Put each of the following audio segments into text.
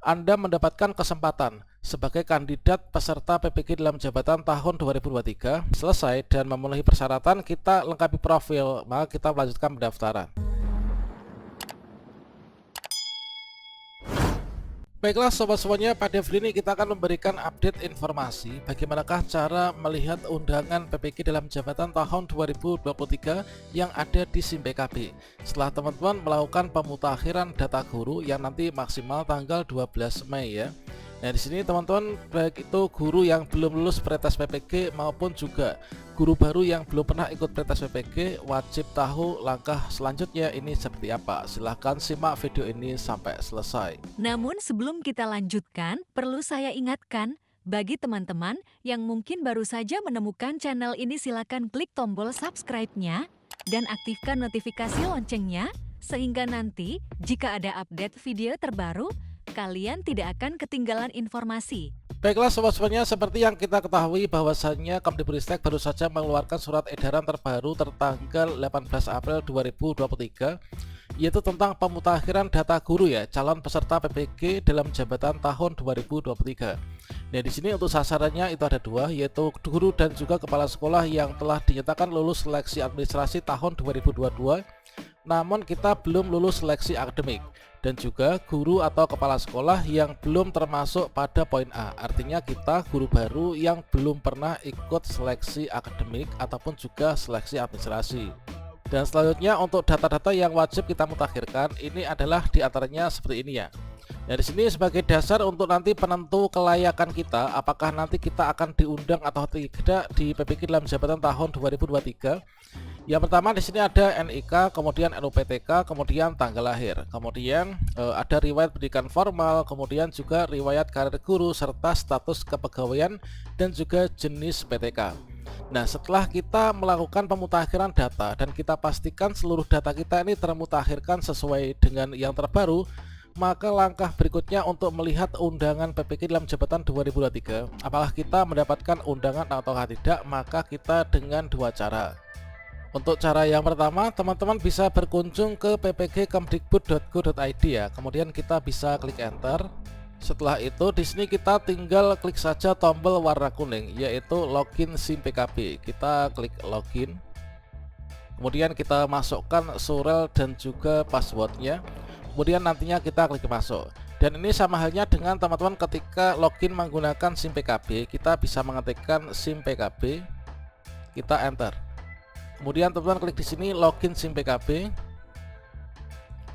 Anda mendapatkan kesempatan sebagai kandidat peserta PPG dalam jabatan tahun 2023 selesai dan memenuhi persyaratan, kita lengkapi profil, maka kita melanjutkan pendaftaran. Baiklah sobat semuanya, pada video ini kita akan memberikan update informasi bagaimanakah cara melihat undangan PPG dalam jabatan tahun 2023 yang ada di SIM PKB setelah teman-teman melakukan pemutakhiran data guru yang nanti maksimal tanggal 12 Mei ya. Nah, di sini teman-teman, baik itu guru yang belum lulus pretest PPG maupun juga guru baru yang belum pernah ikut pretest PPG wajib tahu langkah selanjutnya ini seperti apa. Silahkan simak video ini sampai selesai. Namun sebelum kita lanjutkan, perlu saya ingatkan bagi teman-teman yang mungkin baru saja menemukan channel ini, silakan klik tombol subscribe-nya dan aktifkan notifikasi loncengnya sehingga nanti jika ada update video terbaru, kalian tidak akan ketinggalan informasi. Baiklah sobat-sobatnya, seperti yang kita ketahui bahwasannya Kemdikbudristek baru saja mengeluarkan surat edaran terbaru tertanggal 18 April 2023 yaitu tentang pemutakhiran data guru ya, calon peserta PPG dalam jabatan tahun 2023. Nah, di sini untuk sasarannya itu ada dua, yaitu guru dan juga kepala sekolah yang telah dinyatakan lulus seleksi administrasi tahun 2022 namun kita belum lulus seleksi akademik, dan juga guru atau kepala sekolah yang belum termasuk pada poin A, artinya kita guru baru yang belum pernah ikut seleksi akademik ataupun juga seleksi administrasi. Dan selanjutnya untuk data-data yang wajib kita mutakhirkan ini adalah diantaranya seperti ini ya. Nah, di sini sebagai dasar untuk nanti penentu kelayakan kita, apakah nanti kita akan diundang atau tidak di PPG dalam jabatan tahun 2023. Yang pertama di sini ada NIK, kemudian NUPTK, kemudian tanggal lahir, kemudian ada riwayat pendidikan formal, kemudian juga riwayat karir guru serta status kepegawaian dan juga jenis PTK. Nah, setelah kita melakukan pemutakhiran data dan kita pastikan seluruh data kita ini termutakhirkan sesuai dengan yang terbaru, maka langkah berikutnya untuk melihat undangan PPG dalam jabatan 2023, apakah kita mendapatkan undangan atau tidak, maka kita dengan dua cara. Untuk cara yang pertama, teman-teman bisa berkunjung ke ppgkemdikbud.go.id ya. Kemudian kita bisa klik enter. Setelah itu di sini kita tinggal klik saja tombol warna kuning yaitu login SIM PKB. Kita klik login. Kemudian kita masukkan surel dan juga passwordnya. Kemudian nantinya kita klik masuk. Dan ini sama halnya dengan teman-teman ketika login menggunakan SIM PKB, kita bisa mengetikkan SIM PKB. Kita enter. Kemudian teman-teman klik di sini login SIM PKB.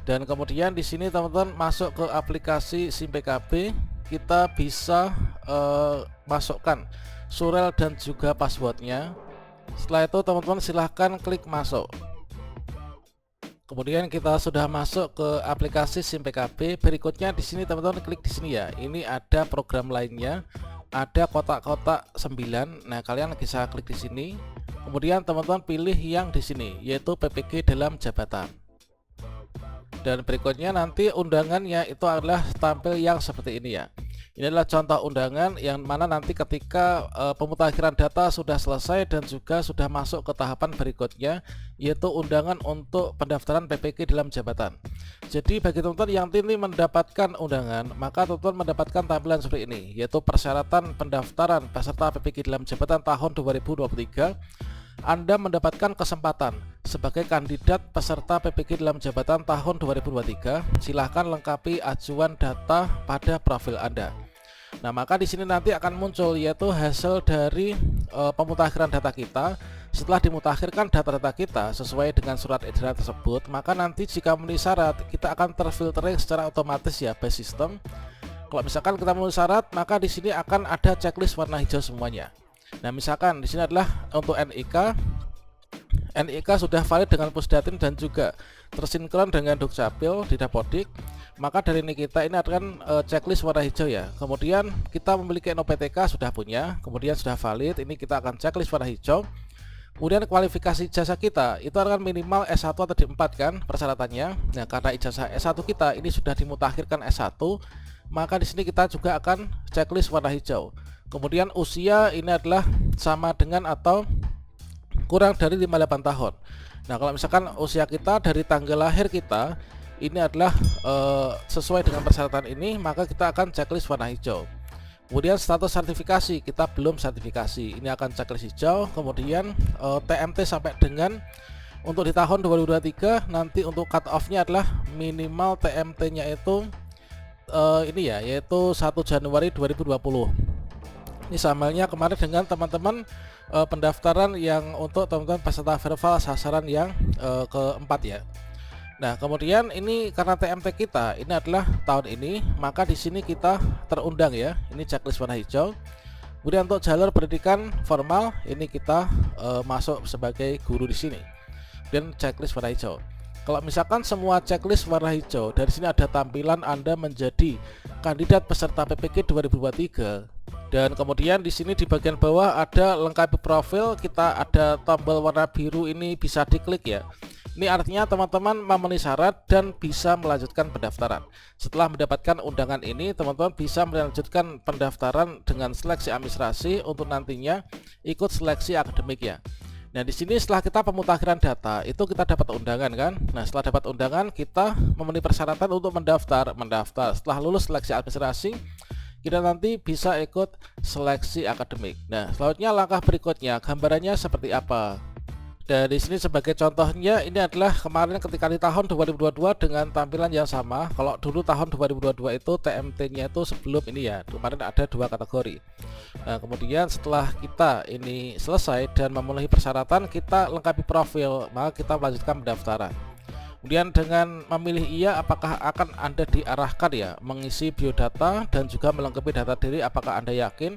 Dan kemudian di sini teman-teman masuk ke aplikasi SIM PKB, kita bisa masukkan surel dan juga passwordnya. Setelah itu teman-teman silahkan klik masuk. Kemudian kita sudah masuk ke aplikasi SIM PKB. Berikutnya di sini teman-teman klik di sini ya. Ini ada program lainnya, ada kotak-kotak 9. Nah, kalian bisa klik di sini. Kemudian teman-teman pilih yang di sini yaitu PPG dalam jabatan. Dan berikutnya nanti undangannya itu adalah tampil yang seperti ini ya. Ini adalah contoh undangan yang mana nanti ketika pemutakhiran data sudah selesai dan juga sudah masuk ke tahapan berikutnya yaitu undangan untuk pendaftaran PPG dalam jabatan. Jadi bagi teman-teman yang ini mendapatkan undangan, maka teman-teman mendapatkan tampilan seperti ini yaitu persyaratan pendaftaran peserta PPG dalam jabatan tahun 2023. Anda mendapatkan kesempatan sebagai kandidat peserta PPG dalam jabatan tahun 2023. Silahkan lengkapi ajuan data pada profil Anda. Nah, maka di sini nanti akan muncul yaitu hasil dari pemutakhiran data kita. Setelah dimutakhirkan data-data kita sesuai dengan surat edaran tersebut, maka nanti jika memenuhi syarat, kita akan terfiltering secara otomatis ya by sistem. Kalau misalkan kita memenuhi syarat, maka di sini akan ada checklist warna hijau semuanya. Nah, misalkan di sini adalah untuk NIK sudah valid dengan Pusdatin dan juga tersinkron dengan Dukcapil di Dapodik, maka dari kita ini akan checklist warna hijau ya. Kemudian kita memiliki NUPTK sudah punya, kemudian sudah valid, ini kita akan checklist warna hijau. Kemudian kualifikasi ijazah kita itu akan minimal S1 atau D4 kan persyaratannya. Nah, karena ijazah S1 kita ini sudah dimutakhirkan S1, maka di sini kita juga akan checklist warna hijau. Kemudian usia ini adalah sama dengan atau kurang dari 58 tahun. Nah, kalau misalkan usia kita dari tanggal lahir kita ini adalah sesuai dengan persyaratan ini, maka kita akan checklist warna hijau. Kemudian status sertifikasi, kita belum sertifikasi, ini akan checklist hijau. Kemudian TMT sampai dengan untuk di tahun 2023 nanti untuk cut off nya adalah minimal TMT nya itu ini ya, yaitu 1 Januari 2020. Ini samanya kemarin dengan teman-teman pendaftaran yang untuk teman-teman peserta verbal sasaran yang keempat ya. Nah, kemudian ini karena TMT kita ini adalah tahun ini, maka di sini kita terundang ya. Ini checklist warna hijau. Kemudian untuk jalur pendidikan formal ini kita masuk sebagai guru di sini. Dan checklist warna hijau. Kalau misalkan semua checklist warna hijau, dari sini ada tampilan Anda menjadi kandidat peserta PPG 2023. Dan kemudian di sini di bagian bawah ada lengkapi profil, kita ada tombol warna biru ini bisa diklik ya. Ini artinya teman-teman memenuhi syarat dan bisa melanjutkan pendaftaran. Setelah mendapatkan undangan ini, teman-teman bisa melanjutkan pendaftaran dengan seleksi administrasi untuk nantinya ikut seleksi akademik ya. Nah, di sini setelah kita pemutakhiran data, itu kita dapat undangan kan. Nah, setelah dapat undangan, kita memenuhi persyaratan untuk mendaftar. Setelah lulus seleksi administrasi, kita nanti bisa ikut seleksi akademik. Nah, selanjutnya langkah berikutnya, gambarannya seperti apa? Dan di sini sebagai contohnya ini adalah kemarin ketika di tahun 2022 dengan tampilan yang sama. Kalau dulu tahun 2022 itu TMT-nya itu sebelum ini ya, kemarin ada 2 kategori. Nah, kemudian setelah kita ini selesai dan memenuhi persyaratan, kita lengkapi profil, maka kita melanjutkan pendaftaran. Kemudian dengan memilih iya, apakah akan Anda diarahkan ya mengisi biodata dan juga melengkapi data diri, apakah Anda yakin.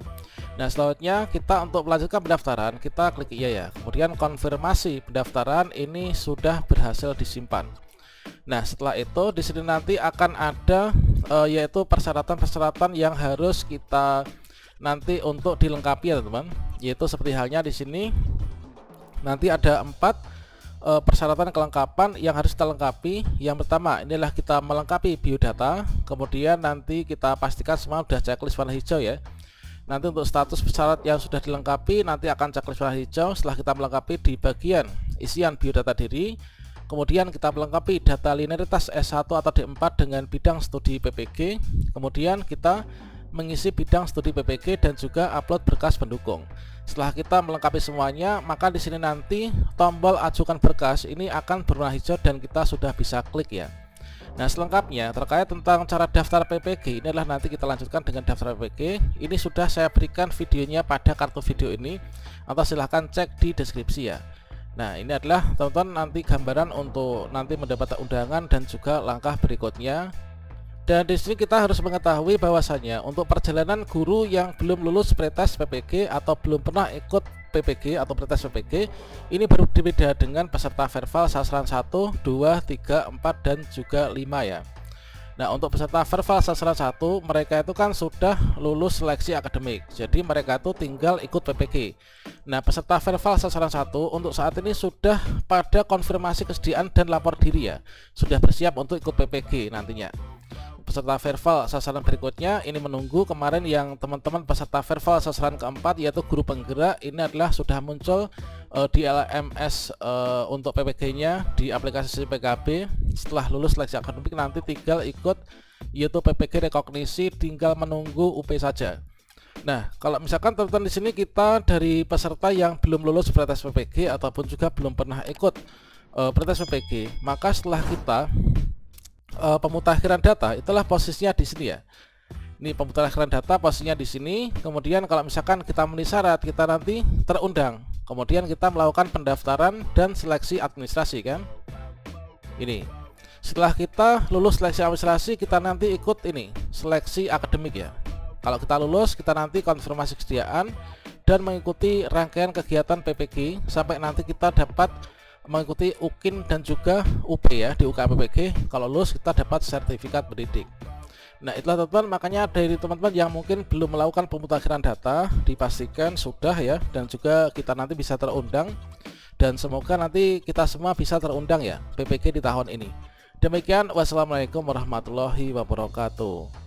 Nah, selanjutnya kita untuk melanjutkan pendaftaran, kita klik iya ya. Kemudian konfirmasi pendaftaran ini sudah berhasil disimpan. Nah, setelah itu di sini nanti akan ada yaitu persyaratan-persyaratan yang harus kita nanti untuk dilengkapi ya teman-teman. Yaitu seperti halnya di sini nanti ada 4 persyaratan kelengkapan yang harus kita lengkapi. Yang pertama inilah kita melengkapi biodata, kemudian nanti kita pastikan semua sudah checklist warna hijau ya. Nanti untuk status syarat yang sudah dilengkapi nanti akan checklist warna hijau. Setelah kita melengkapi di bagian isian biodata diri, kemudian kita melengkapi data linearitas S1 atau D4 dengan bidang studi PPG, kemudian kita mengisi bidang studi PPG dan juga upload berkas pendukung. Setelah kita melengkapi semuanya, maka di sini nanti tombol ajukan berkas ini akan berwarna hijau dan kita sudah bisa klik ya. Nah, selengkapnya terkait tentang cara daftar PPG ini adalah nanti kita lanjutkan dengan daftar PPG. Ini sudah saya berikan videonya pada kartu video ini, atau silahkan cek di deskripsi ya. Nah, ini adalah teman-teman nanti gambaran untuk nanti mendapat undangan dan juga langkah berikutnya. Dan di sini kita harus mengetahui bahwasanya untuk perjalanan guru yang belum lulus pretest PPG atau belum pernah ikut PPG atau pretest PPG ini berbeda dengan peserta verbal sasaran 1, 2, 3, 4 dan juga 5 ya. Nah, untuk peserta verbal sasaran 1 mereka itu kan sudah lulus seleksi akademik, jadi mereka itu tinggal ikut PPG. Nah, peserta verbal sasaran 1 untuk saat ini sudah pada konfirmasi kesediaan dan lapor diri ya, sudah bersiap untuk ikut PPG nantinya. Peserta verbal sasaran berikutnya ini menunggu kemarin yang teman-teman peserta verbal sasaran keempat yaitu guru penggerak, ini adalah sudah muncul di LMS untuk PPG nya di aplikasi PKB. Setelah lulus seleksi akademik nanti tinggal ikut yaitu PPG rekognisi, tinggal menunggu UP saja. Nah, kalau misalkan teman-teman di sini kita dari peserta yang belum lulus pretest PPG ataupun juga belum pernah ikut pretest PPG, maka setelah kita pemutakhiran data itulah posisinya di sini ya. Ini pemutakhiran data posisinya di sini. Kemudian kalau misalkan kita memenuhi syarat, kita nanti terundang. Kemudian kita melakukan pendaftaran dan seleksi administrasi kan. Ini. Setelah kita lulus seleksi administrasi, kita nanti ikut ini, seleksi akademik ya. Kalau kita lulus, kita nanti konfirmasi kesediaan dan mengikuti rangkaian kegiatan PPG sampai nanti kita dapat mengikuti UKIN dan juga UP ya di UKM PPG. Kalau lulus kita dapat sertifikat pendidik. Nah, itulah teman-teman, makanya dari teman-teman yang mungkin belum melakukan pemutakhiran data dipastikan sudah ya, dan juga kita nanti bisa terundang, dan semoga nanti kita semua bisa terundang ya PPG di tahun ini. Demikian, wassalamualaikum warahmatullahi wabarakatuh.